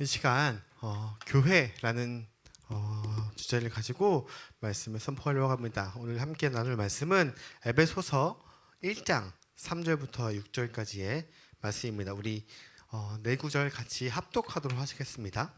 이 시간 교회라는 주제를 가지고 말씀을 선포하려고 합니다. 오늘 함께 나눌 말씀은 에베소서 1장 3절부터 6절까지의 말씀입니다. 우리 네 구절 같이 합독하도록 하시겠습니다.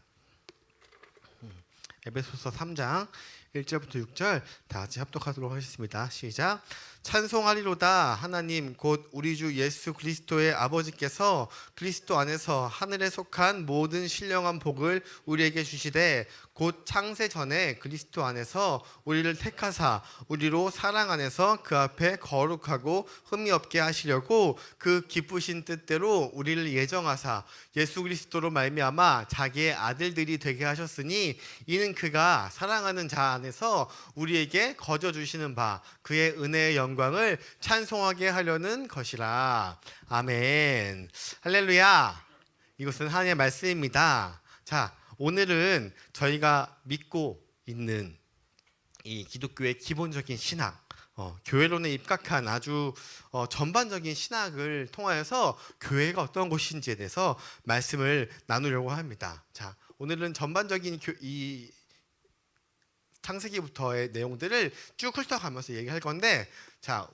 에베소서 3장 1절부터 6절 다 같이 합독하도록 하겠습니다. 시작. 찬송하리로다. 하나님 곧 우리 주 예수 그리스도의 아버지께서 그리스도 안에서 하늘에 속한 모든 신령한 복을 우리에게 주시되 곧 창세 전에 그리스도 안에서 우리를 택하사 우리로 사랑 안에서 그 앞에 거룩하고 흠이 없게 하시려고 그 기쁘신 뜻대로 우리를 예정하사 예수 그리스도로 말미암아 자기의 아들들이 되게 하셨으니 이는 그가 사랑하는 자 안에서 우리에게 거저 주시는 바 그의 은혜의 영광을 찬송하게 하려는 것이라. 아멘. 할렐루야. 이것은 하나님의 말씀입니다. 자, 오늘은 저희가 믿고 있는 이 기독교의 기본적인 신학, 교회론에 입각한 아주 전반적인 신학을 통하여서 교회가 어떤 곳인지에 대해서 말씀을 나누려고 합니다. 자, 오늘은 전반적인 이 창세기부터의 내용들을 쭉 훑어가면서 얘기할 건데, 자,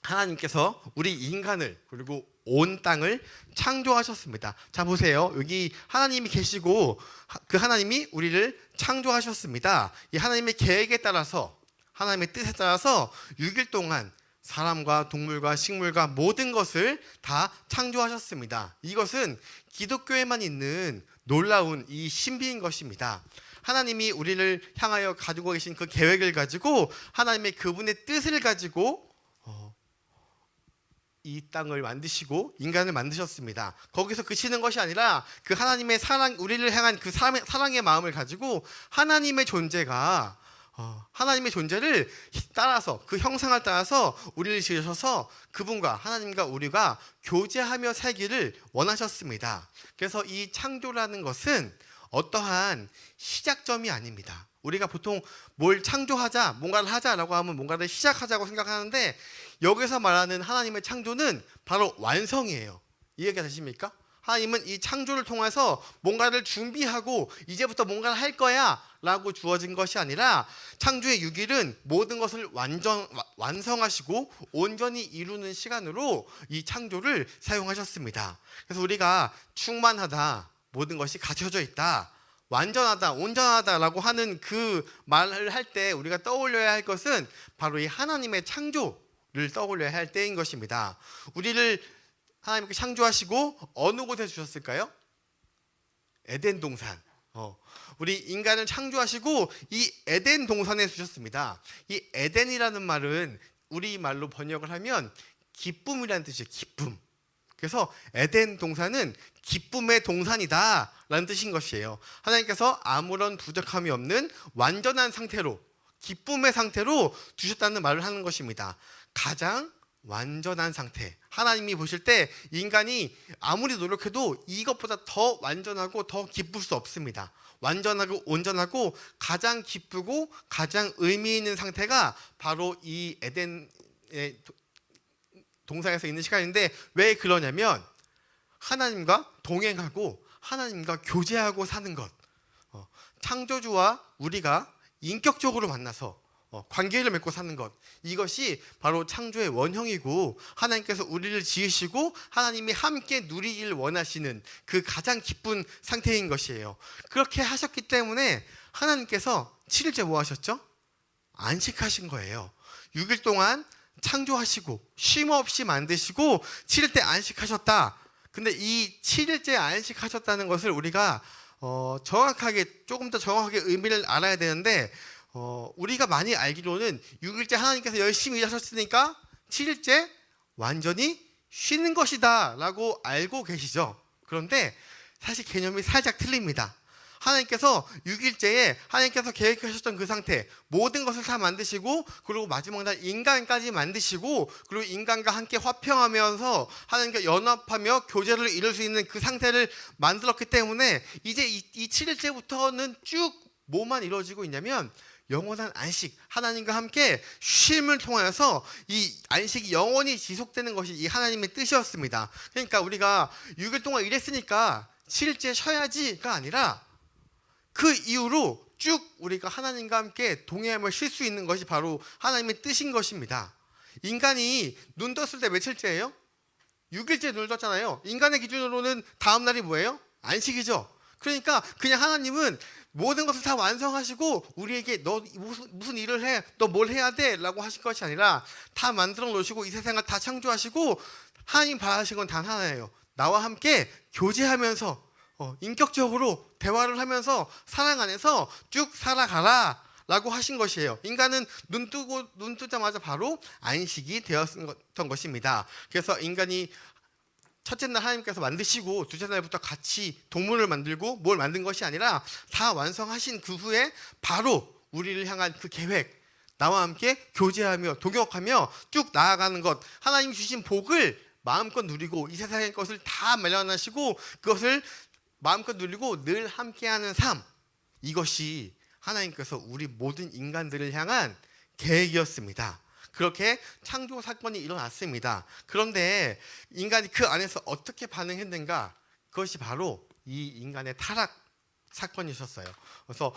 하나님께서 우리 인간을 그리고 온 땅을 창조하셨습니다. 자, 보세요. 여기 하나님이 계시고 그 하나님이 우리를 창조하셨습니다. 이 하나님의 계획에 따라서, 하나님의 뜻에 따라서 6일 동안 사람과 동물과 식물과 모든 것을 다 창조하셨습니다. 이것은 기독교에만 있는 놀라운 이 신비인 것입니다. 하나님이 우리를 향하여 가지고 계신 그 계획을 가지고 하나님의 그분의 뜻을 가지고 이 땅을 만드시고 인간을 만드셨습니다. 거기서 그치는 것이 아니라 그 하나님의 사랑, 우리를 향한 그 사랑의 마음을 가지고 하나님의 존재가 하나님의 존재를 따라서 그 형상을 따라서 우리를 지으셔서 그분과 하나님과 우리가 교제하며 살기를 원하셨습니다. 그래서 이 창조라는 것은 어떠한 시작점이 아닙니다. 우리가 보통 뭘 창조하자, 뭔가를 하자라고 하면 뭔가를 시작하자고 생각하는데 여기서 말하는 하나님의 창조는 바로 완성이에요. 이해가 되십니까? 하나님은 이 창조를 통해서 뭔가를 준비하고 이제부터 뭔가를 할 거야 라고 주어진 것이 아니라 창조의 6일은 모든 것을 완성하시고 온전히 이루는 시간으로 이 창조를 사용하셨습니다. 그래서 우리가 충만하다, 모든 것이 갖춰져 있다, 완전하다, 온전하다라고 하는 그 말을 할 때 우리가 떠올려야 할 것은 바로 이 하나님의 창조를 떠올려야 할 때인 것입니다. 우리를 하나님께 창조하시고 어느 곳에 주셨을까요? 에덴 동산. 우리 인간을 창조하시고 이 에덴 동산에 주셨습니다. 이 에덴이라는 말은 우리 말로 번역을 하면 기쁨이라는 뜻이에요. 기쁨. 그래서 에덴 동산은 기쁨의 동산이다 라는 뜻인 것이에요. 하나님께서 아무런 부족함이 없는 완전한 상태로, 기쁨의 상태로 주셨다는 말을 하는 것입니다. 가장 완전한 상태. 하나님이 보실 때 인간이 아무리 노력해도 이것보다 더 완전하고 더 기쁠 수 없습니다. 완전하고 온전하고 가장 기쁘고 가장 의미 있는 상태가 바로 이 에덴의 동산에서 있는 시간인데, 왜 그러냐면 하나님과 동행하고 하나님과 교제하고 사는 것, 창조주와 우리가 인격적으로 만나서 관계를 맺고 사는 것, 이것이 바로 창조의 원형이고 하나님께서 우리를 지으시고 하나님이 함께 누리길 원하시는 그 가장 기쁜 상태인 것이에요. 그렇게 하셨기 때문에 하나님께서 7일째 뭐 하셨죠? 안식하신 거예요. 6일 동안 창조하시고 쉼 없이 만드시고 7일째 안식하셨다. 근데 이 7일째 안식하셨다는 것을 우리가 조금 더 정확하게 의미를 알아야 되는데, 우리가 많이 알기로는 6일째 하나님께서 열심히 일하셨으니까 7일째 완전히 쉬는 것이다 라고 알고 계시죠. 그런데 사실 개념이 살짝 틀립니다. 하나님께서 6일째에 하나님께서 계획하셨던 그 상태, 모든 것을 다 만드시고 그리고 마지막 날 인간까지 만드시고 그리고 인간과 함께 화평하면서 하나님과 연합하며 교제를 이룰 수 있는 그 상태를 만들었기 때문에 이제 이 7일째부터는 쭉 뭐만 이루어지고 있냐면 영원한 안식, 하나님과 함께 쉼을 통해서 이 안식이 영원히 지속되는 것이 이 하나님의 뜻이었습니다. 그러니까 우리가 6일 동안 일했으니까 실제 쉬어야지가 아니라 그 이후로 쭉 우리가 하나님과 함께 동행함을 쉴 수 있는 것이 바로 하나님의 뜻인 것입니다. 인간이 눈 떴을 때 며칠째예요? 6일째 눈을 떴잖아요. 인간의 기준으로는 다음 날이 뭐예요? 안식이죠. 그러니까 그냥 하나님은 모든 것을 다 완성하시고 우리에게 너 무슨 일을 해? 너 뭘 해야 돼? 라고 하실 것이 아니라 다 만들어 놓으시고 이 세상을 다 창조하시고 하나님 바라시는 건 단 하나예요. 나와 함께 교제하면서 인격적으로 대화를 하면서 사랑 안에서 쭉 살아가라 라고 하신 것이에요. 인간은 눈 뜨자마자 바로 안식이 되었던 것입니다. 그래서 인간이 첫째 날 하나님께서 만드시고 둘째 날부터 같이 동물을 만들고 뭘 만든 것이 아니라 다 완성하신 그 후에 바로 우리를 향한 그 계획, 나와 함께 교제하며 동역하며 쭉 나아가는 것, 하나님 주신 복을 마음껏 누리고 이 세상의 것을 다 마련하시고 그것을 마음껏 누리고 늘 함께하는 삶, 이것이 하나님께서 우리 모든 인간들을 향한 계획이었습니다. 그렇게 창조 사건이 일어났습니다. 그런데 인간이 그 안에서 어떻게 반응했는가? 그것이 바로 이 인간의 타락 사건이 있었어요. 그래서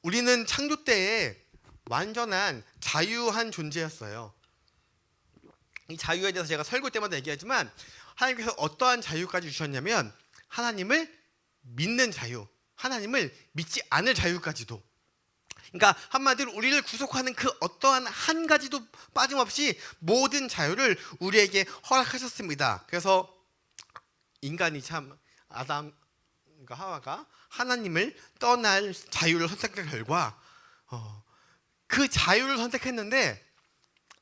우리는 창조 때에 완전한 자유한 존재였어요. 이 자유에 대해서 제가 설교 때마다 얘기하지만 하나님께서 어떠한 자유까지 주셨냐면 하나님을 믿는 자유, 하나님을 믿지 않을 자유까지도. 그러니까 한마디로 우리를 구속하는 그 어떠한 한 가지도 빠짐없이 모든 자유를 우리에게 허락하셨습니다. 그래서 인간이 참 아담과 하와가 하나님을 떠날 자유를 선택한 결과 그 자유를 선택했는데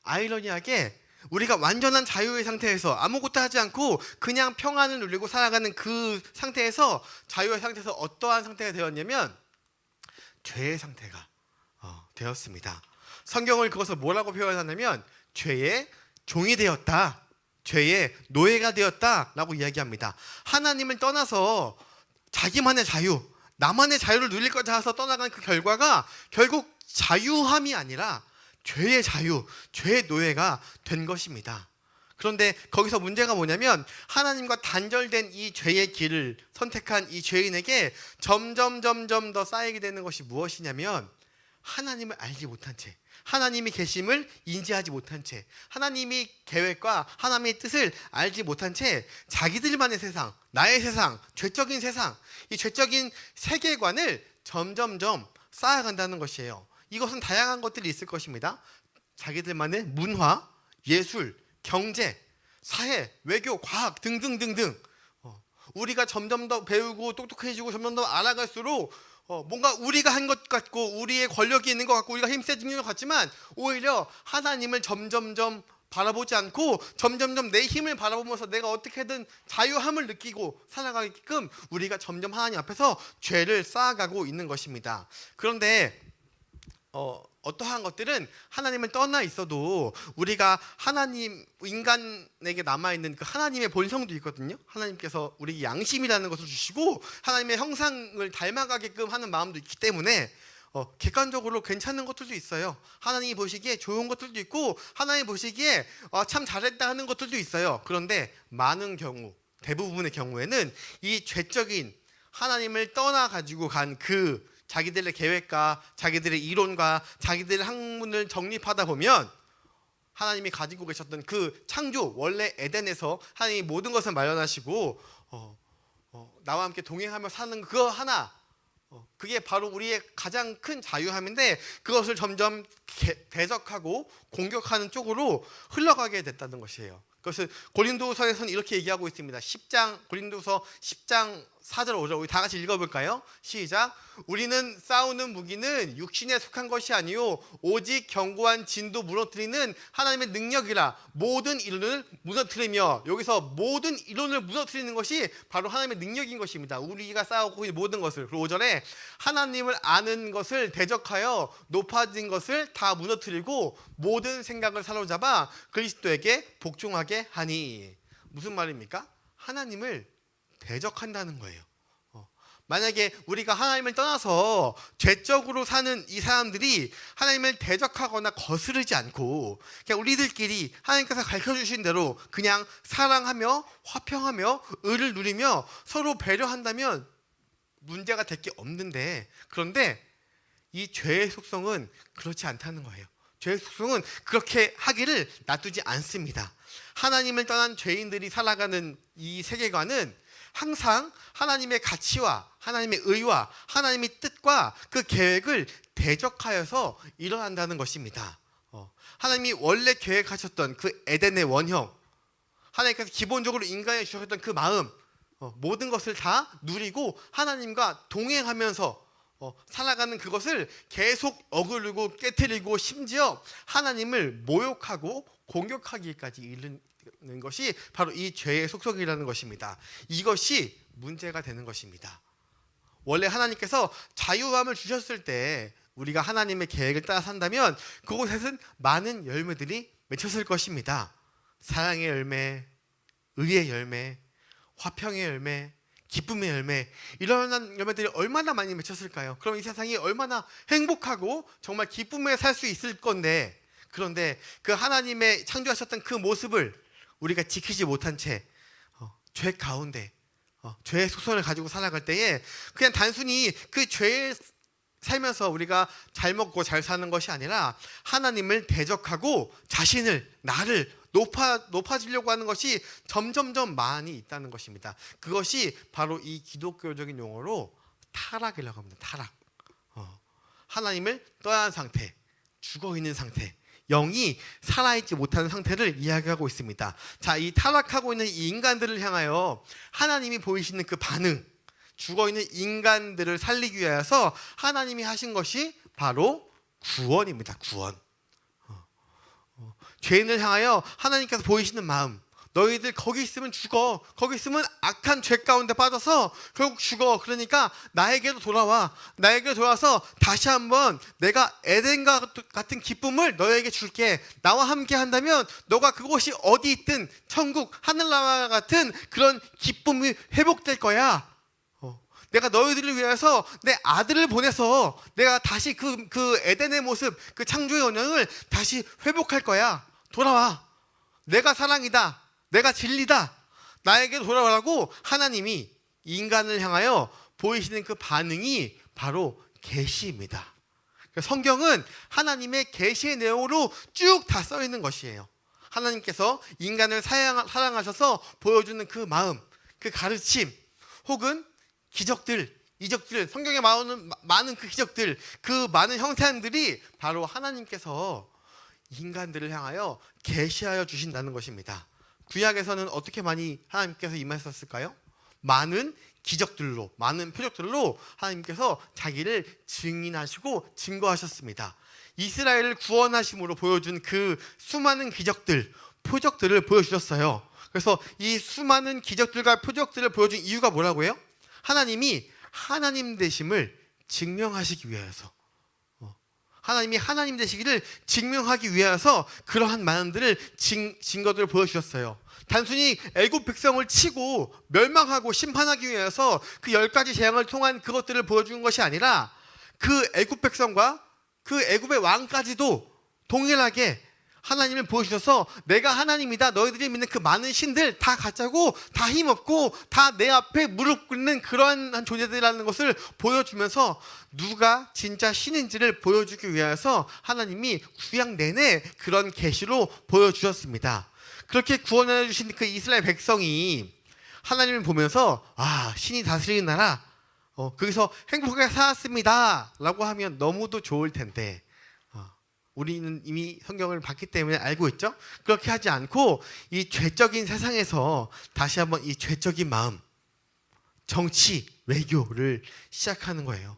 아이러니하게 우리가 완전한 자유의 상태에서 아무것도 하지 않고 그냥 평안을 누리고 살아가는 그 상태에서 자유의 상태에서 어떠한 상태가 되었냐면 죄의 상태가 되었습니다. 성경을 그것을 뭐라고 표현하냐면 죄의 종이 되었다, 죄의 노예가 되었다라고 이야기합니다. 하나님을 떠나서 자기만의 자유, 나만의 자유를 누릴 것 같아서 떠나간 그 결과가 결국 자유함이 아니라 죄의 자유, 죄의 노예가 된 것입니다. 그런데 거기서 문제가 뭐냐면 하나님과 단절된 이 죄의 길을 선택한 이 죄인에게 점점 더 쌓이게 되는 것이 무엇이냐면 하나님을 알지 못한 채, 하나님이 계심을 인지하지 못한 채, 하나님이 계획과 하나님의 뜻을 알지 못한 채 자기들만의 세상, 나의 세상, 죄적인 세상, 이 죄적인 세계관을 점점 쌓아간다는 것이에요. 이것은 다양한 것들이 있을 것입니다. 자기들만의 문화, 예술, 경제, 사회, 외교, 과학 등등등등. 우리가 점점 더 배우고 똑똑해지고 점점 더 알아갈수록 뭔가 우리가 한 것 같고 우리의 권력이 있는 것 같고 우리가 힘세지는 것 같지만 오히려 하나님을 점점 바라보지 않고 점점 내 힘을 바라보면서 내가 어떻게든 자유함을 느끼고 살아가게끔 우리가 점점 하나님 앞에서 죄를 쌓아가고 있는 것입니다. 그런데 어떠한 것들은 하나님을 떠나 있어도 우리가 하나님, 인간에게 남아있는 그 하나님의 본성도 있거든요. 하나님께서 우리에게 양심이라는 것을 주시고 하나님의 형상을 닮아가게끔 하는 마음도 있기 때문에 객관적으로 괜찮은 것들도 있어요. 하나님이 보시기에 좋은 것들도 있고 하나님이 보시기에 참 잘했다 하는 것들도 있어요. 그런데 많은 경우, 대부분의 경우에는 이 죄적인 하나님을 떠나 가지고 간 그 자기들의 계획과 자기들의 이론과 자기들의 학문을 정립하다 보면 하나님이 가지고 계셨던 그 창조, 원래 에덴에서 하나님이 모든 것을 마련하시고 나와 함께 동행하며 사는 그거 하나, 그게 바로 우리의 가장 큰 자유함인데 그것을 점점 대적하고 공격하는 쪽으로 흘러가게 됐다는 것이에요. 그것을 고린도서에서는 이렇게 얘기하고 있습니다. 고린도서 10장 4절 5절 우리 다 같이 읽어볼까요? 시작. 우리는 싸우는 무기는 육신에 속한 것이 아니요 오직 견고한 진도 무너뜨리는 하나님의 능력이라. 모든 이론을 무너뜨리며, 여기서 모든 이론을 무너뜨리는 것이 바로 하나님의 능력인 것입니다. 우리가 싸우고 있는 모든 것을. 그리고 5절에 하나님을 아는 것을 대적하여 높아진 것을 다 무너뜨리고 모든 생각을 사로잡아 그리스도에게 복종하게 하니. 무슨 말입니까? 하나님을 대적한다는 거예요. 만약에 우리가 하나님을 떠나서 죄적으로 사는 이 사람들이 하나님을 대적하거나 거스르지 않고 그냥 우리들끼리 하나님께서 가르쳐주신 대로 그냥 사랑하며 화평하며 의를 누리며 서로 배려한다면 문제가 될 게 없는데, 그런데 이 죄의 속성은 그렇지 않다는 거예요. 죄의 속성은 그렇게 하기를 놔두지 않습니다. 하나님을 떠난 죄인들이 살아가는 이 세계관은 항상 하나님의 가치와 하나님의 의와 하나님의 뜻과 그 계획을 대적하여서 일어난다는 것입니다. 하나님이 원래 계획하셨던 그 에덴의 원형, 하나님께서 기본적으로 인간에 주셨던 그 마음, 모든 것을 다 누리고 하나님과 동행하면서 살아가는 그것을 계속 어그르고 깨트리고 심지어 하나님을 모욕하고 공격하기까지 이르는 것이 바로 이 죄의 속성이라는 것입니다. 이것이 문제가 되는 것입니다. 원래 하나님께서 자유함을 주셨을 때 우리가 하나님의 계획을 따라 산다면 그곳에는 많은 열매들이 맺혔을 것입니다. 사랑의 열매, 의의 열매, 화평의 열매, 기쁨의 열매, 이런 열매들이 얼마나 많이 맺혔을까요? 그럼 이 세상이 얼마나 행복하고 정말 기쁨에 살 수 있을 건데, 그런데 그 하나님의 창조하셨던 그 모습을 우리가 지키지 못한 채 죄 가운데 죄의 속성을 가지고 살아갈 때에 그냥 단순히 그 죄에 살면서 우리가 잘 먹고 잘 사는 것이 아니라 하나님을 대적하고 자신을, 나를 높아지려고 하는 것이 점점점 많이 있다는 것입니다. 그것이 바로 이 기독교적인 용어로 타락이라고 합니다. 타락. 하나님을 떠난 상태, 죽어있는 상태, 영이 살아있지 못하는 상태를 이야기하고 있습니다. 자, 이 타락하고 있는 이 인간들을 향하여 하나님이 보이시는 그 반응, 죽어있는 인간들을 살리기 위해서 하나님이 하신 것이 바로 구원입니다. 구원. 죄인을 향하여 하나님께서 보이시는 마음, 너희들 거기 있으면 죽어, 거기 있으면 악한 죄 가운데 빠져서 결국 죽어. 그러니까 나에게로 돌아와. 나에게로 돌아와서 다시 한번 내가 에덴과 같은 기쁨을 너에게 줄게. 나와 함께 한다면 너가 그곳이 어디 있든 천국, 하늘나라와 같은 그런 기쁨이 회복될 거야. 내가 너희들을 위해서 내 아들을 보내서 내가 다시 그 에덴의 모습, 그 창조의 원형을 다시 회복할 거야. 돌아와. 내가 사랑이다. 내가 진리다. 나에게 돌아오라고 하나님이 인간을 향하여 보이시는 그 반응이 바로 계시입니다. 성경은 하나님의 계시의 내용으로 쭉 다 써 있는 것이에요. 하나님께서 인간을 사랑하셔서 보여주는 그 마음, 그 가르침, 혹은 기적들, 이적들, 성경에 나오는 많은 그 기적들, 그 많은 형상들이 바로 하나님께서 인간들을 향하여 계시하여 주신다는 것입니다. 구약에서는 어떻게 많이 하나님께서 임하셨을까요? 많은 기적들로, 많은 표적들로 하나님께서 자기를 증인하시고 증거하셨습니다. 이스라엘을 구원하심으로 보여준 그 수많은 기적들, 표적들을 보여주셨어요. 그래서 이 수많은 기적들과 표적들을 보여준 이유가 뭐라고요? 하나님이 하나님 되심을 증명하시기 위해서, 하나님이 하나님 되시기를 증명하기 위해서 그러한 많은들을 증거들을 보여주셨어요. 단순히 애굽 백성을 치고 멸망하고 심판하기 위해서 그 10가지 재앙을 통한 그것들을 보여준 것이 아니라 그 애굽 백성과 그 애굽의 왕까지도 동일하게 하나님을 보여주셔서 내가 하나님이다. 너희들이 믿는 그 많은 신들 다 가짜고 다 힘없고 다 내 앞에 무릎 꿇는 그러한 존재들이라는 것을 보여주면서 누가 진짜 신인지를 보여주기 위해서 하나님이 구약 내내 그런 계시로 보여주셨습니다. 그렇게 구원해 주신 그 이스라엘 백성이 하나님을 보면서 신이 다스리는 나라, 거기서 행복하게 살았습니다 라고 하면 너무도 좋을 텐데, 우리는 이미 성경을 봤기 때문에 알고 있죠? 그렇게 하지 않고 이 죄적인 세상에서 다시 한번 이 죄적인 마음, 정치, 외교를 시작하는 거예요.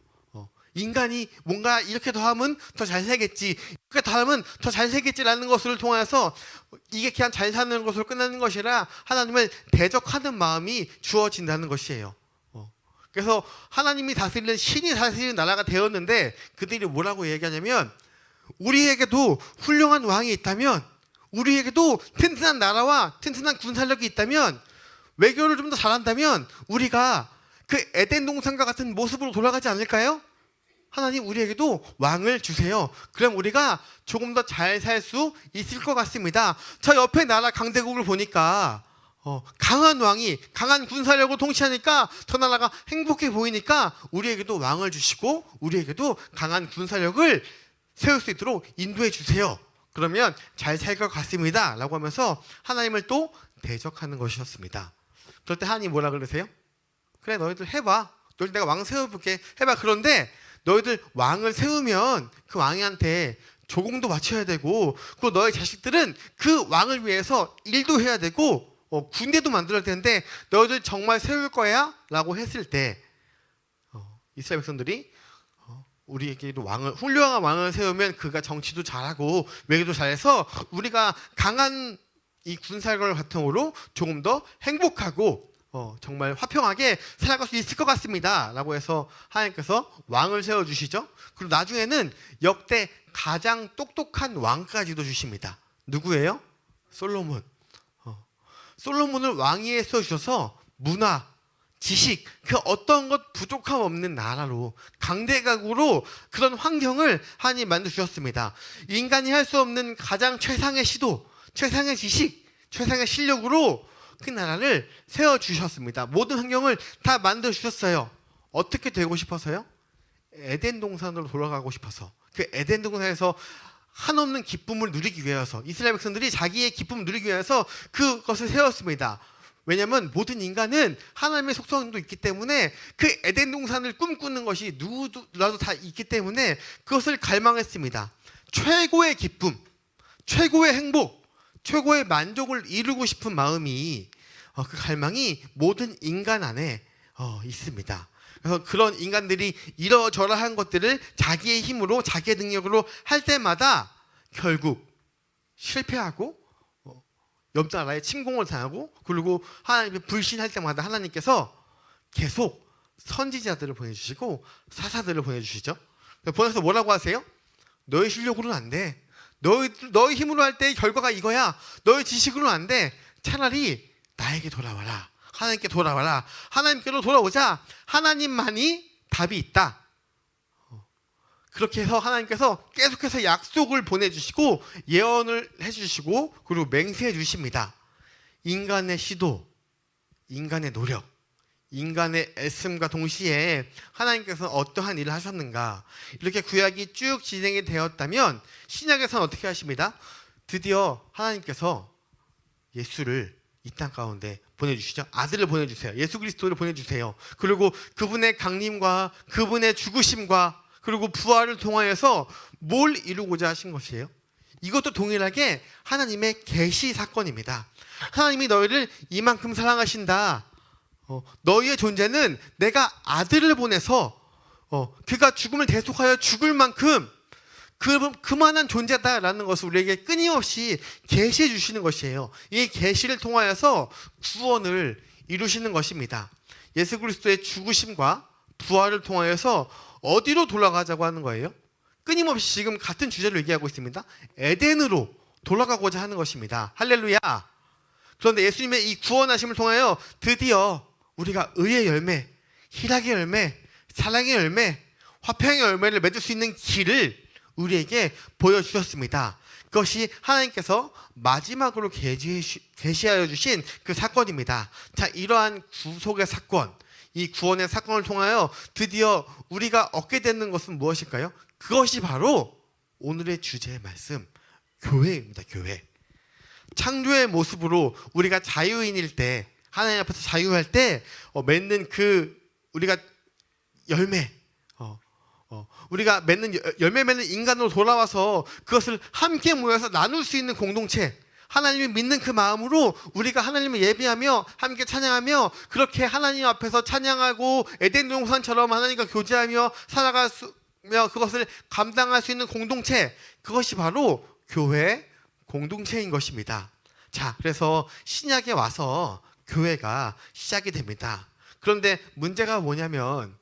인간이 뭔가 이렇게 더 하면 더 잘 살겠지, 이렇게 더 하면 더 잘 살겠지라는 것을 통해서 이게 그냥 잘 사는 것으로 끝나는 것이라 하나님을 대적하는 마음이 주어진다는 것이에요. 그래서 하나님이 다스리는, 신이 다스리는 나라가 되었는데 그들이 뭐라고 얘기하냐면, 우리에게도 훌륭한 왕이 있다면, 우리에게도 튼튼한 나라와 튼튼한 군사력이 있다면, 외교를 좀 더 잘한다면 우리가 그 에덴 동산과 같은 모습으로 돌아가지 않을까요? 하나님 우리에게도 왕을 주세요. 그럼 우리가 조금 더 잘 살 수 있을 것 같습니다. 저 옆에 나라 강대국을 보니까 강한 왕이 강한 군사력을 통치하니까 저 나라가 행복해 보이니까 우리에게도 왕을 주시고 우리에게도 강한 군사력을 세울 수 있도록 인도해 주세요. 그러면 잘 살 것 같습니다 라고 하면서 하나님을 또 대적하는 것이었습니다. 그럴 때 하나님 뭐라 그러세요? 그래 너희들 해봐. 너희들 내가 왕 세워볼게. 해봐. 그런데 너희들 왕을 세우면 그 왕한테 조공도 바쳐야 되고 그리고 너희 자식들은 그 왕을 위해서 일도 해야 되고 군대도 만들어야 되는데 너희들 정말 세울 거야? 라고 했을 때 이스라엘 백성들이 우리에게도 훌륭한 왕을 세우면 그가 정치도 잘하고 외교도 잘해서 우리가 강한 이 군사력을 바탕으로 조금 더 행복하고 정말 화평하게 살아갈 수 있을 것 같습니다 라고 해서 하나님께서 왕을 세워주시죠. 그리고 나중에는 역대 가장 똑똑한 왕까지도 주십니다. 누구예요? 솔로몬. 솔로몬을 왕위에 세워주셔서 문화, 지식, 그 어떤 것 부족함 없는 나라로 강대국으로 그런 환경을 하나님 만들어주셨습니다. 인간이 할 수 없는 가장 최상의 시도, 최상의 지식, 최상의 실력으로 그 나라를 세워주셨습니다. 모든 환경을 다 만들어주셨어요. 어떻게 되고 싶어서요? 에덴 동산으로 돌아가고 싶어서. 그 에덴 동산에서 한없는 기쁨을 누리기 위해서 이스라엘 백성들이 자기의 기쁨을 누리기 위해서 그것을 세웠습니다. 왜냐하면 모든 인간은 하나님의 속성도 있기 때문에 그 에덴 동산을 꿈꾸는 것이 누구라도 다 있기 때문에 그것을 갈망했습니다. 최고의 기쁨, 최고의 행복, 최고의 만족을 이루고 싶은 마음이 그 갈망이 모든 인간 안에 있습니다. 그래서 그런 인간들이 이러저러한 것들을 자기의 힘으로 자기의 능력으로 할 때마다 결국 실패하고 옆 나라에 침공을 당하고 그리고 하나님께 불신할 때마다 하나님께서 계속 선지자들을 보내주시고 사사들을 보내주시죠. 보내서 뭐라고 하세요? 너희 실력으로는 안 돼. 너희 힘으로 할 때의 결과가 이거야. 너희 지식으로는 안 돼. 차라리 나에게 돌아와라. 하나님께 돌아와라. 하나님께로 돌아오자. 하나님만이 답이 있다. 그렇게 해서 하나님께서 계속해서 약속을 보내주시고 예언을 해주시고 그리고 맹세해 주십니다. 인간의 시도, 인간의 노력, 인간의 애씀과 동시에 하나님께서는 어떠한 일을 하셨는가. 이렇게 구약이 쭉 진행이 되었다면 신약에서는 어떻게 하십니다? 드디어 하나님께서 예수를 이 땅 가운데 보내주시죠. 아들을 보내주세요. 예수 그리스도를 보내주세요. 그리고 그분의 강림과 그분의 죽으심과 그리고 부활을 통하여서 뭘 이루고자 하신 것이에요? 이것도 동일하게 하나님의 계시 사건입니다. 하나님이 너희를 이만큼 사랑하신다. 너희의 존재는 내가 아들을 보내서 그가 죽음을 대속하여 죽을 만큼 그만한 존재다라는 것을 우리에게 끊임없이 계시해 주시는 것이에요. 이 계시를 통하여서 구원을 이루시는 것입니다. 예수 그리스도의 죽으심과 부활을 통하여서 어디로 돌아가자고 하는 거예요? 끊임없이 지금 같은 주제를 얘기하고 있습니다. 에덴으로 돌아가고자 하는 것입니다. 할렐루야. 그런데 예수님의 이 구원하심을 통하여 드디어 우리가 의의 열매, 희락의 열매, 사랑의 열매, 화평의 열매를 맺을 수 있는 길을 우리에게 보여주셨습니다. 그것이 하나님께서 마지막으로 계시하여 주신 그 사건입니다. 자, 이러한 구속의 사건, 이 구원의 사건을 통하여 드디어 우리가 얻게 되는 것은 무엇일까요? 그것이 바로 오늘의 주제의 말씀, 교회입니다. 교회. 창조의 모습으로 우리가 자유인일 때, 하나님 앞에서 자유할 때 맺는 그 우리가 열매, 우리가 열매 맺는 인간으로 돌아와서 그것을 함께 모여서 나눌 수 있는 공동체, 하나님을 믿는 그 마음으로 우리가 하나님을 예배하며 함께 찬양하며 그렇게 하나님 앞에서 찬양하고 에덴 동산처럼 하나님과 교제하며 살아가며 그것을 감당할 수 있는 공동체, 그것이 바로 교회 공동체인 것입니다. 자, 그래서 신약에 와서 교회가 시작이 됩니다. 그런데 문제가 뭐냐면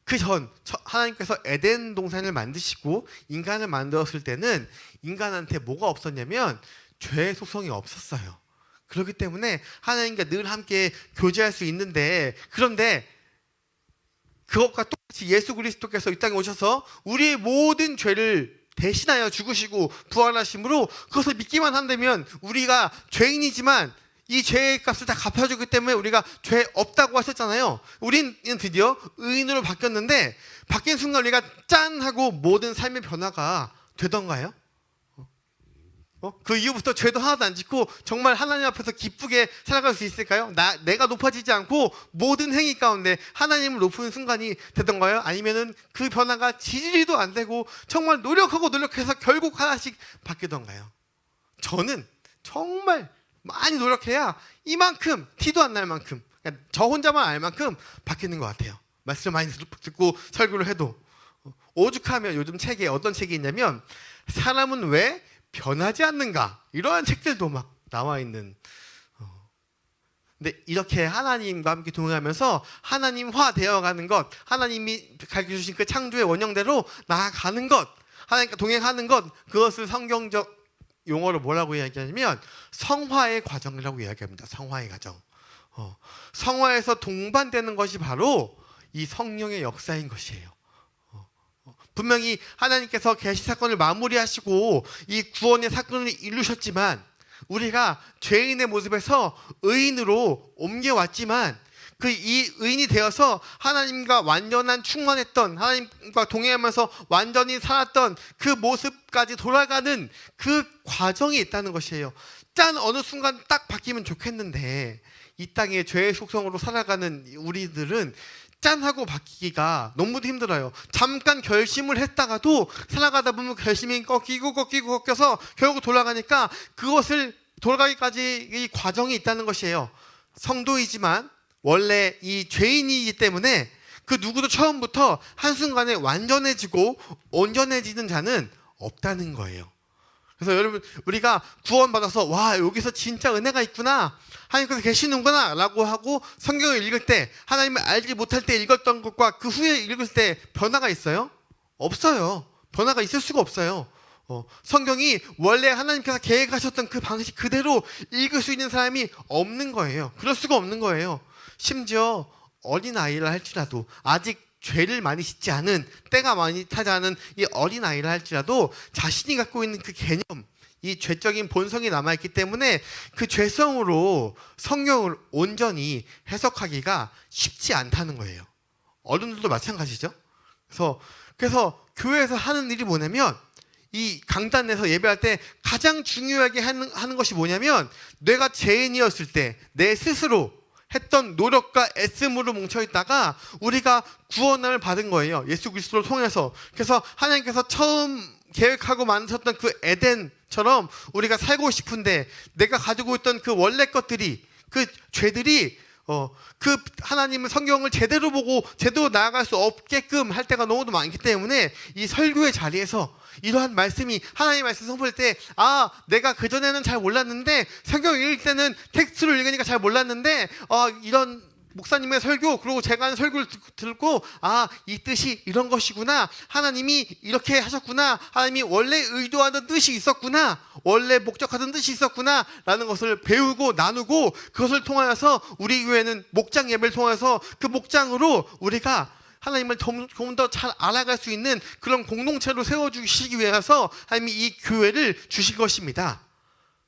그 전 하나님께서 에덴 동산을 만드시고 인간을 만들었을 때는 인간한테 뭐가 없었냐면 죄의 속성이 없었어요. 그렇기 때문에 하나님과 늘 함께 교제할 수 있는데, 그런데 그것과 똑같이 예수 그리스도께서 이 땅에 오셔서 우리의 모든 죄를 대신하여 죽으시고 부활하심으로 그것을 믿기만 한다면 우리가 죄인이지만 이 죄의 값을 다 갚아주기 때문에 우리가 죄 없다고 하셨잖아요. 우리는 드디어 의인으로 바뀌었는데 바뀐 순간 우리가 짠 하고 모든 삶의 변화가 되던가요? 그 이후부터 죄도 하나도 안 짓고 정말 하나님 앞에서 기쁘게 살아갈 수 있을까요? 내가 높아지지 않고 모든 행위 가운데 하나님을 높이는 순간이 되던가요? 아니면은 그 변화가 지지리도 안 되고 정말 노력하고 노력해서 결국 하나씩 바뀌던가요? 저는 정말 많이 노력해야 이만큼 티도 안 날 만큼, 그러니까 저 혼자만 알 만큼 바뀌는 것 같아요. 말씀을 많이 듣고 설교를 해도. 오죽하면 요즘 책에 어떤 책이 있냐면 사람은 왜 변하지 않는가, 이러한 책들도 막 나와 있는. 근데 이렇게 하나님과 함께 동행하면서 하나님화 되어가는 것, 하나님이 가르쳐주신 그 창조의 원형대로 나아가는 것, 하나님과 동행하는 것, 그것을 성경적 용어로 뭐라고 이야기하냐면 성화의 과정이라고 이야기합니다. 성화의 과정. 성화에서 동반되는 것이 바로 이 성령의 역사인 것이에요. 분명히 하나님께서 계시 사건을 마무리하시고 이 구원의 사건을 이루셨지만 우리가 죄인의 모습에서 의인으로 옮겨왔지만 그 이 의인이 되어서 하나님과 완전한 충만했던, 하나님과 동행하면서 완전히 살았던 그 모습까지 돌아가는 그 과정이 있다는 것이에요. 짠, 어느 순간 딱 바뀌면 좋겠는데 이 땅의 죄의 속성으로 살아가는 우리들은 짠하고 바뀌기가 너무도 힘들어요. 잠깐 결심을 했다가도 살아가다 보면 결심이 꺾여서 결국 돌아가니까 그것을 돌아가기까지 이 과정이 있다는 것이에요. 성도이지만 원래 이 죄인이기 때문에 그 누구도 처음부터 한순간에 완전해지고 온전해지는 자는 없다는 거예요. 그래서 여러분, 우리가 구원받아서 와, 여기서 진짜 은혜가 있구나, 하나님께서 계시는구나 라고 하고 성경을 읽을 때, 하나님을 알지 못할 때 읽었던 것과 그 후에 읽을 때 변화가 있어요? 없어요. 변화가 있을 수가 없어요. 성경이 원래 하나님께서 계획하셨던 그 방식 그대로 읽을 수 있는 사람이 없는 거예요. 그럴 수가 없는 거예요. 심지어 어린아이를 할지라도, 아직 죄를 많이 씻지 않은, 때가 많이 타지 않은 이 어린아이를 할지라도 자신이 갖고 있는 그 개념, 이 죄적인 본성이 남아있기 때문에 그 죄성으로 성경을 온전히 해석하기가 쉽지 않다는 거예요. 어른들도 마찬가지죠. 그래서 교회에서 하는 일이 뭐냐면, 이 강단에서 예배할 때 가장 중요하게 하는 것이 뭐냐면, 내가 죄인이었을 때 내 스스로 했던 노력과 애씀으로 뭉쳐있다가 우리가 구원을 받은 거예요. 예수 그리스도를 통해서. 그래서 하나님께서 처음 계획하고 만드셨던 그 에덴처럼 우리가 살고 싶은데, 내가 가지고 있던 그 원래 것들이, 그 죄들이 그 하나님의 성경을 제대로 보고 제대로 나아갈 수 없게끔 할 때가 너무도 많기 때문에 이 설교의 자리에서 이러한 말씀이, 하나님의 말씀 선포할 때, 아, 내가 그전에는 잘 몰랐는데, 성경 읽을 때는 텍스트를 읽으니까 잘 몰랐는데, 이런 목사님의 설교, 그리고 제가 하는 설교를 듣고, 아, 이 뜻이 이런 것이구나, 하나님이 이렇게 하셨구나, 하나님이 원래 의도하던 뜻이 있었구나, 원래 목적하던 뜻이 있었구나 라는 것을 배우고 나누고, 그것을 통하여서 우리 교회는 목장 예배를 통해서 그 목장으로 우리가 하나님을 조금 더 잘 알아갈 수 있는 그런 공동체로 세워주시기 위해서 하나님이 이 교회를 주신 것입니다.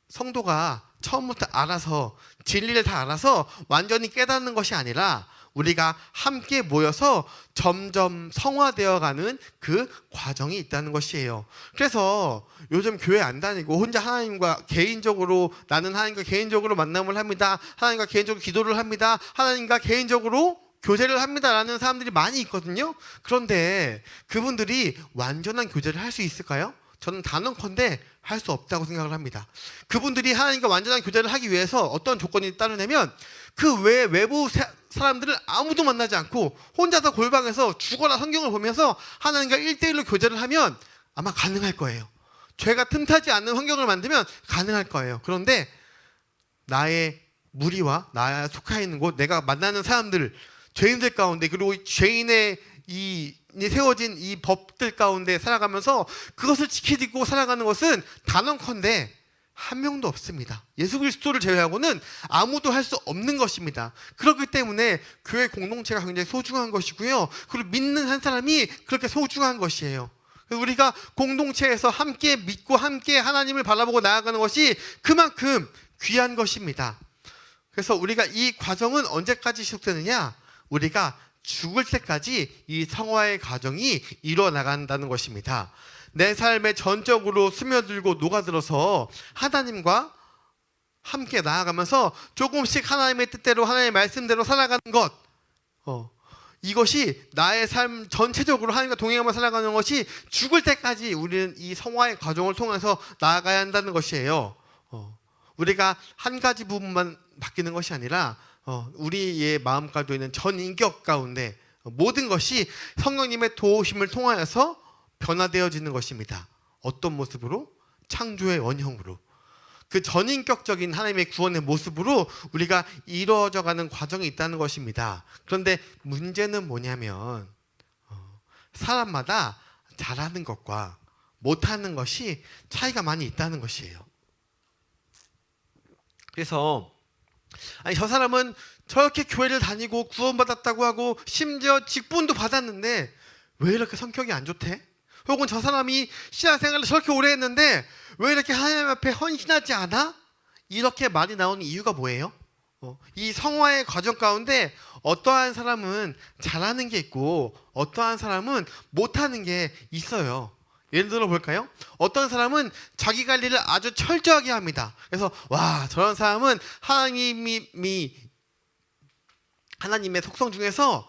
성도가 처음부터 알아서, 진리를 다 알아서 완전히 깨닫는 것이 아니라 우리가 함께 모여서 점점 성화되어가는 그 과정이 있다는 것이에요. 그래서 요즘 교회 안 다니고 혼자 하나님과 개인적으로, 나는 하나님과 개인적으로 만남을 합니다, 하나님과 개인적으로 기도를 합니다, 하나님과 개인적으로 교제를 합니다라는 사람들이 많이 있거든요. 그런데 그분들이 완전한 교제를 할 수 있을까요? 저는 단언컨대 할 수 없다고 생각을 합니다. 그분들이 하나님과 완전한 교제를 하기 위해서 어떤 조건이 따르냐면, 그 외부 사람들을 아무도 만나지 않고 혼자서 골방에서 죽어라 성경을 보면서 하나님과 1대1로 교제를 하면 아마 가능할 거예요. 죄가 틈타지 않는 환경을 만들면 가능할 거예요. 그런데 나의 무리와 나에 속해 있는 곳, 내가 만나는 사람들, 죄인들 가운데, 그리고 죄인의 이 세워진 이 법들 가운데 살아가면서 그것을 지키고 살아가는 것은 단언컨대 한 명도 없습니다. 예수 그리스도를 제외하고는 아무도 할 수 없는 것입니다. 그렇기 때문에 교회 공동체가 굉장히 소중한 것이고요. 그리고 믿는 한 사람이 그렇게 소중한 것이에요. 우리가 공동체에서 함께 믿고 함께 하나님을 바라보고 나아가는 것이 그만큼 귀한 것입니다. 그래서 우리가 이 과정은 언제까지 지속되느냐? 우리가 죽을 때까지 이 성화의 과정이 이루어나간다는 것입니다. 내 삶에 전적으로 스며들고 녹아들어서 하나님과 함께 나아가면서 조금씩 하나님의 뜻대로 하나님의 말씀대로 살아가는 것, 이것이 나의 삶 전체적으로 하나님과 동행하며 살아가는 것이 죽을 때까지 우리는 이 성화의 과정을 통해서 나아가야 한다는 것이에요. 우리가 한 가지 부분만 바뀌는 것이 아니라 우리의 마음가도 있는 전 인격 가운데 모든 것이 성령님의 도우심을 통하여서 변화되어지는 것입니다. 어떤 모습으로? 창조의 원형으로. 그 전인격적인 하나님의 구원의 모습으로 우리가 이루어져가는 과정이 있다는 것입니다. 그런데 문제는 뭐냐면 사람마다 잘하는 것과 못하는 것이 차이가 많이 있다는 것이에요. 그래서 저 사람은 저렇게 교회를 다니고 구원받았다고 하고 심지어 직분도 받았는데 왜 이렇게 성격이 안 좋대? 혹은 저 사람이 신앙생활을 저렇게 오래 했는데 왜 이렇게 하나님 앞에 헌신하지 않아? 이렇게 말이 나오는 이유가 뭐예요? 이 성화의 과정 가운데 어떠한 사람은 잘하는 게 있고 어떠한 사람은 못하는 게 있어요. 예를 들어 볼까요? 어떤 사람은 자기 관리를 아주 철저하게 합니다. 그래서 와, 저런 사람은 하나님의 속성 중에서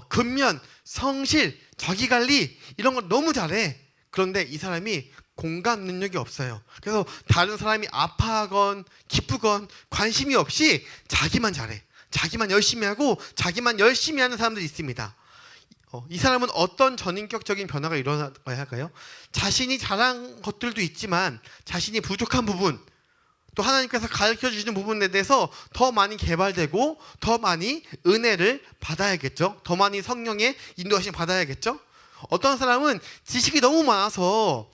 근면, 성실, 자기관리 이런 걸 너무 잘해. 그런데 이 사람이 공감 능력이 없어요. 그래서 다른 사람이 아파하건 기쁘건 관심이 없이 자기만 잘해. 자기만 열심히 하고 자기만 열심히 하는 사람들이 있습니다. 이 사람은 어떤 전인격적인 변화가 일어나야 할까요? 자신이 잘한 것들도 있지만 자신이 부족한 부분, 또 하나님께서 가르쳐주시는 부분에 대해서 더 많이 개발되고 더 많이 은혜를 받아야겠죠. 더 많이 성령의 인도하심 받아야겠죠. 어떤 사람은 지식이 너무 많아서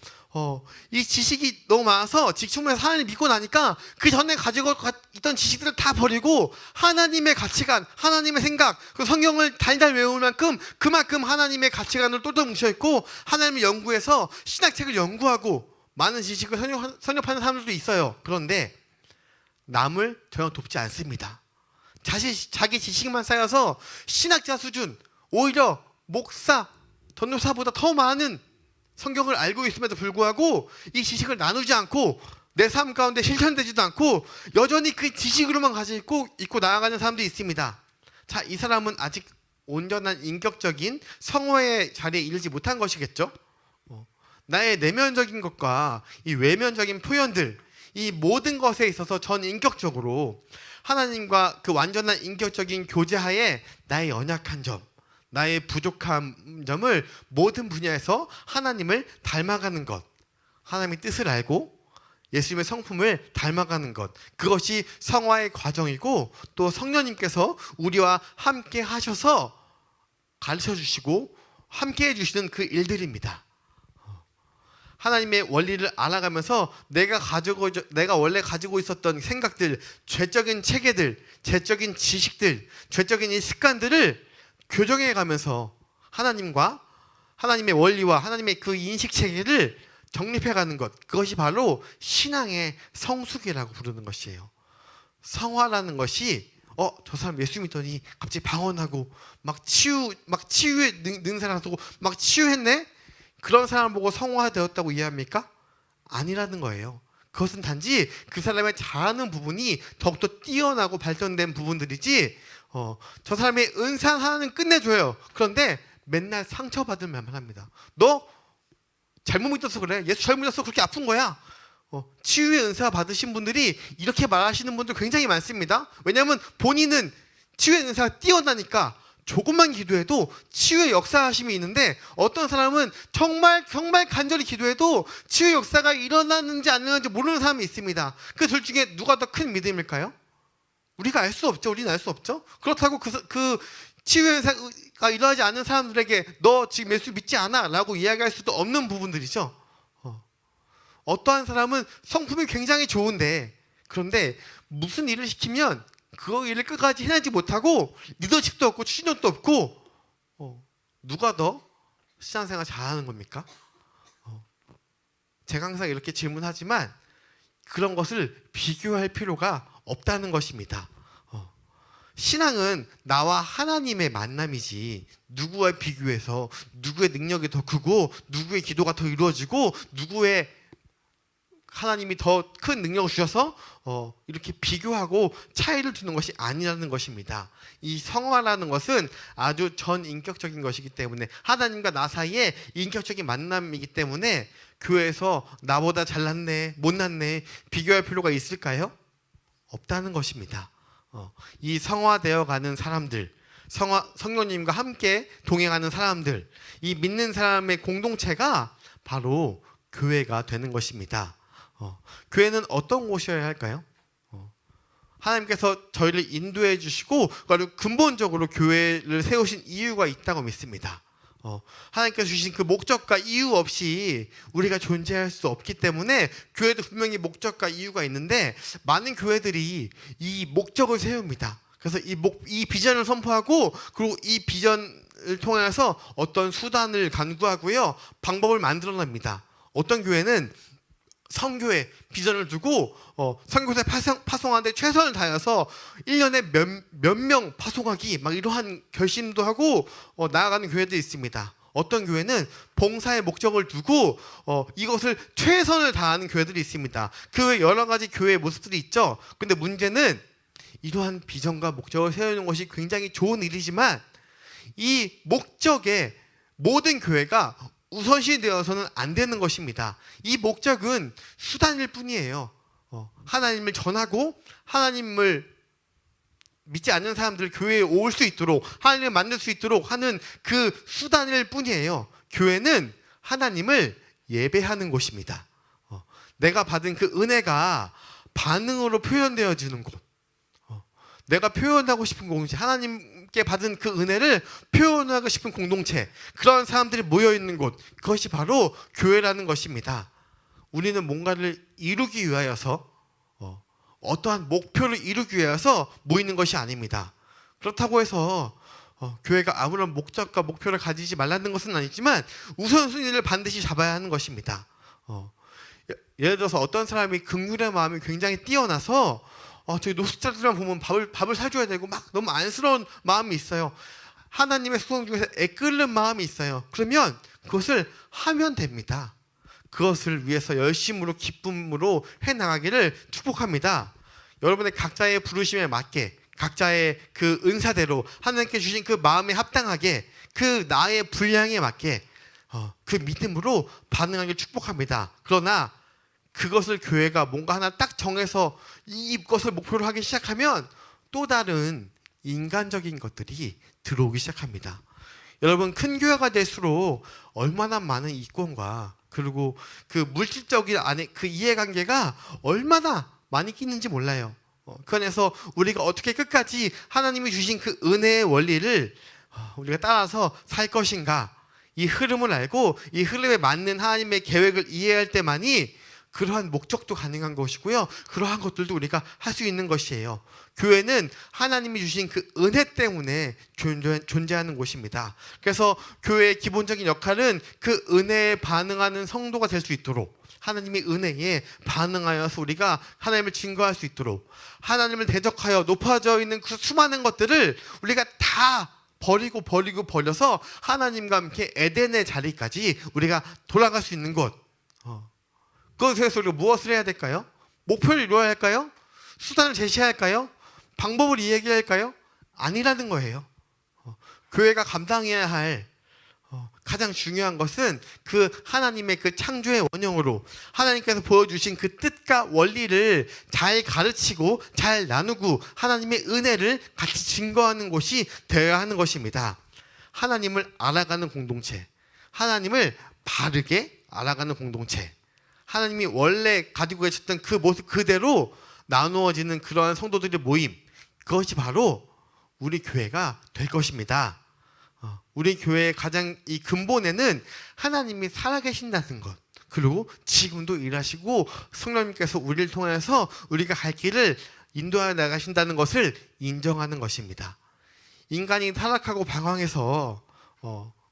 이 지식이 너무 많아서 직충에서 하나님 믿고 나니까 그 전에 가지고 있던 지식들을 다 버리고 하나님의 가치관, 하나님의 생각, 그 성경을 달달 외울 만큼 그만큼 하나님의 가치관을 똘똘 뭉쳐있고 하나님을 연구해서 신학책을 연구하고 많은 지식을 선nhập 하는 사람들도 있어요. 그런데 남을 전혀 돕지 않습니다. 자기 지식만 쌓여서 신학자 수준, 오히려 목사, 전도사보다 더 많은 성경을 알고 있음에도 불구하고 이 지식을 나누지 않고 내 삶 가운데 실천되지도 않고 여전히 그 지식으로만 가지고 있고 나아가는 사람도 있습니다. 자, 이 사람은 아직 온전한 인격적인 성화의 자리에 이르지 못한 것이겠죠. 나의 내면적인 것과 이 외면적인 표현들, 이 모든 것에 있어서 전 인격적으로 하나님과 그 완전한 인격적인 교제하에 나의 연약한 점, 나의 부족한 점을 모든 분야에서 하나님을 닮아가는 것, 하나님의 뜻을 알고 예수님의 성품을 닮아가는 것, 그것이 성화의 과정이고 또 성령님께서 우리와 함께 하셔서 가르쳐 주시고 함께 해주시는 그 일들입니다. 하나님의 원리를 알아가면서 내가 원래 가지고 있었던 생각들, 죄적인 체계들, 죄적인 지식들, 죄적인 이 습관들을 교정해 가면서 하나님과 하나님의 원리와 하나님의 그 인식 체계를 정립해 가는 것, 그것이 바로 신앙의 성숙이라고 부르는 것이에요. 성화라는 것이 저 사람 예수 믿더니 갑자기 방언하고 막 치유에 능 사람하고 막 치유했네? 그런 사람 보고 성화되었다고 이해합니까? 아니라는 거예요. 그것은 단지 그 사람의 잘하는 부분이 더욱더 뛰어나고 발전된 부분들이지 저 사람의 은사 하나는 끝내줘요. 그런데 맨날 상처받을 말만 합니다. 너 잘못 믿어서 그래. 예수 잘못 믿어서 그렇게 아픈 거야. 치유의 은사 받으신 분들이 이렇게 말하시는 분들 굉장히 많습니다. 왜냐하면 본인은 치유의 은사가 뛰어나니까 조금만 기도해도 치유의 역사하심이 있는데 어떤 사람은 정말 간절히 기도해도 치유의 역사가 일어나는지 안 일어나는지 모르는 사람이 있습니다. 그 둘 중에 누가 더 큰 믿음일까요? 우리가 알 수 없죠. 우리는 알 수 없죠. 그렇다고 그 치유의 역사가 일어나지 않는 사람들에게 너 지금 예수 믿지 않아? 라고 이야기할 수도 없는 부분들이죠. 어떠한 사람은 성품이 굉장히 좋은데, 그런데 무슨 일을 시키면 그 일을 끝까지 해내지 못하고 리더십도 없고 추진력도 없고, 누가 더 신앙생활 잘하는 겁니까? 제가 항상 이렇게 질문하지만 그런 것을 비교할 필요가 없다는 것입니다. 신앙은 나와 하나님의 만남이지, 누구와 비교해서 누구의 능력이 더 크고 누구의 기도가 더 이루어지고 누구의 하나님이 더 큰 능력을 주셔서 이렇게 비교하고 차이를 두는 것이 아니라는 것입니다. 이 성화라는 것은 아주 전인격적인 것이기 때문에, 하나님과 나 사이에 인격적인 만남이기 때문에 교회에서 나보다 잘났네, 못났네 비교할 필요가 있을까요? 없다는 것입니다. 이 성화되어 가는 사람들, 성령님과 함께 동행하는 사람들, 이 믿는 사람의 공동체가 바로 교회가 되는 것입니다. 교회는 어떤 곳이어야 할까요? 하나님께서 저희를 인도해 주시고 그리고 근본적으로 교회를 세우신 이유가 있다고 믿습니다. 하나님께서 주신 그 목적과 이유 없이 우리가 존재할 수 없기 때문에 교회도 분명히 목적과 이유가 있는데, 많은 교회들이 이 목적을 세웁니다. 그래서 이 비전을 선포하고, 그리고 이 비전을 통해서 어떤 수단을 간구하고요, 방법을 만들어냅니다. 어떤 교회는 선교회 비전을 두고 선교사 파송하는데 최선을 다해서 1년에 몇 명 파송하기 막 이러한 결심도 하고 나아가는 교회도 있습니다. 어떤 교회는 봉사의 목적을 두고 이것을 최선을 다하는 교회들이 있습니다. 그 외 여러 가지 교회의 모습들이 있죠. 근데 문제는 이러한 비전과 목적을 세우는 것이 굉장히 좋은 일이지만, 이 목적에 모든 교회가 우선시 되어서는 안 되는 것입니다. 이 목적은 수단일 뿐이에요. 하나님을 전하고 하나님을 믿지 않는 사람들 교회에 올 수 있도록, 하나님을 만날 수 있도록 하는 그 수단일 뿐이에요. 교회는 하나님을 예배하는 곳입니다. 내가 받은 그 은혜가 반응으로 표현되어지는 곳, 내가 표현하고 싶은 공동체, 하나님께 받은 그 은혜를 표현하고 싶은 공동체, 그런 사람들이 모여있는 곳, 그것이 바로 교회라는 것입니다. 우리는 뭔가를 이루기 위하여서, 어떠한 목표를 이루기 위해서 모이는 것이 아닙니다. 그렇다고 해서 교회가 아무런 목적과 목표를 가지지 말라는 것은 아니지만 우선순위를 반드시 잡아야 하는 것입니다. 예를 들어서 어떤 사람이 긍휼의 마음이 굉장히 뛰어나서 저희 노숙자들만 보면 밥을 사줘야 되고 막 너무 안쓰러운 마음이 있어요. 하나님의 수송 중에서 애끓는 마음이 있어요. 그러면 그것을 하면 됩니다. 그것을 위해서 열심으로 기쁨으로 해나가기를 축복합니다. 여러분의 각자의 부르심에 맞게, 각자의 그 은사대로 하나님께 주신 그 마음에 합당하게, 그 나의 분량에 맞게 그 믿음으로 반응하기를 축복합니다. 그러나 그것을 교회가 뭔가 하나 딱 정해서 이것을 목표로 하기 시작하면 또 다른 인간적인 것들이 들어오기 시작합니다. 여러분, 큰 교회가 될수록 얼마나 많은 이권과 그리고 그 물질적인 안에 그 이해관계가 얼마나 많이 끼는지 몰라요. 그래서 우리가 어떻게 끝까지 하나님이 주신 그 은혜의 원리를 우리가 따라서 살 것인가, 이 흐름을 알고 이 흐름에 맞는 하나님의 계획을 이해할 때만이 그러한 목적도 가능한 것이고요, 그러한 것들도 우리가 할 수 있는 것이에요. 교회는 하나님이 주신 그 은혜 때문에 존재하는 곳입니다. 그래서 교회의 기본적인 역할은 그 은혜에 반응하는 성도가 될 수 있도록, 하나님의 은혜에 반응하여서 우리가 하나님을 증거할 수 있도록, 하나님을 대적하여 높아져 있는 그 수많은 것들을 우리가 다 버려서 하나님과 함께 에덴의 자리까지 우리가 돌아갈 수 있는 것, 그것에서 우리가 무엇을 해야 될까요? 목표를 이루어야 할까요? 수단을 제시해야 할까요? 방법을 이야기할까요? 아니라는 거예요. 교회가 감당해야 할 가장 중요한 것은 그 하나님의 그 창조의 원형으로 하나님께서 보여주신 그 뜻과 원리를 잘 가르치고 잘 나누고 하나님의 은혜를 같이 증거하는 곳이 되어야 하는 것입니다. 하나님을 알아가는 공동체, 하나님을 바르게 알아가는 공동체, 하나님이 원래 가지고 계셨던 그 모습 그대로 나누어지는 그러한 성도들의 모임, 그것이 바로 우리 교회가 될 것입니다. 우리 교회의 가장 이 근본에는 하나님이 살아계신다는 것, 그리고 지금도 일하시고 성령님께서 우리를 통해서 우리가 갈 길을 인도하여 나가신다는 것을 인정하는 것입니다. 인간이 타락하고 방황해서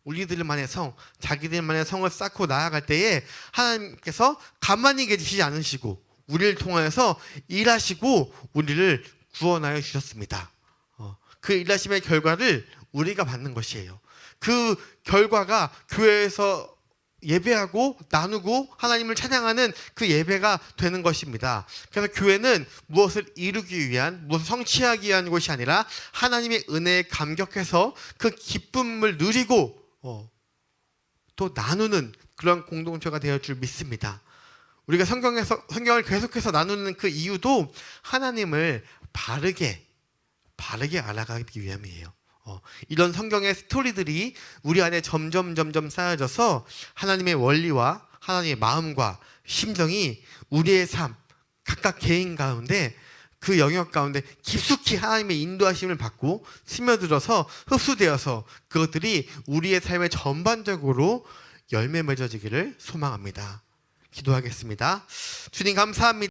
우리들만의 성, 자기들만의 성을 쌓고 나아갈 때에 하나님께서 가만히 계시지 않으시고 우리를 통해서 일하시고 우리를 구원하여 주셨습니다. 그 일하심의 결과를 우리가 받는 것이에요. 그 결과가 교회에서 예배하고 나누고 하나님을 찬양하는 그 예배가 되는 것입니다. 그래서 교회는 무엇을 이루기 위한, 무엇을 성취하기 위한 곳이 아니라 하나님의 은혜에 감격해서 그 기쁨을 누리고 또 나누는 그런 공동체가 되어 줄 믿습니다. 우리가 성경을 계속해서 나누는 그 이유도 하나님을 바르게 알아가기 위함이에요. 이런 성경의 스토리들이 우리 안에 점점 쌓여져서 하나님의 원리와 하나님의 마음과 심정이 우리의 삶, 각각 개인 가운데 그 영역 가운데 깊숙이 하나님의 인도하심을 받고 스며들어서 흡수되어서 그것들이 우리의 삶에 전반적으로 열매 맺어지기를 소망합니다. 기도하겠습니다. 주님 감사합니다.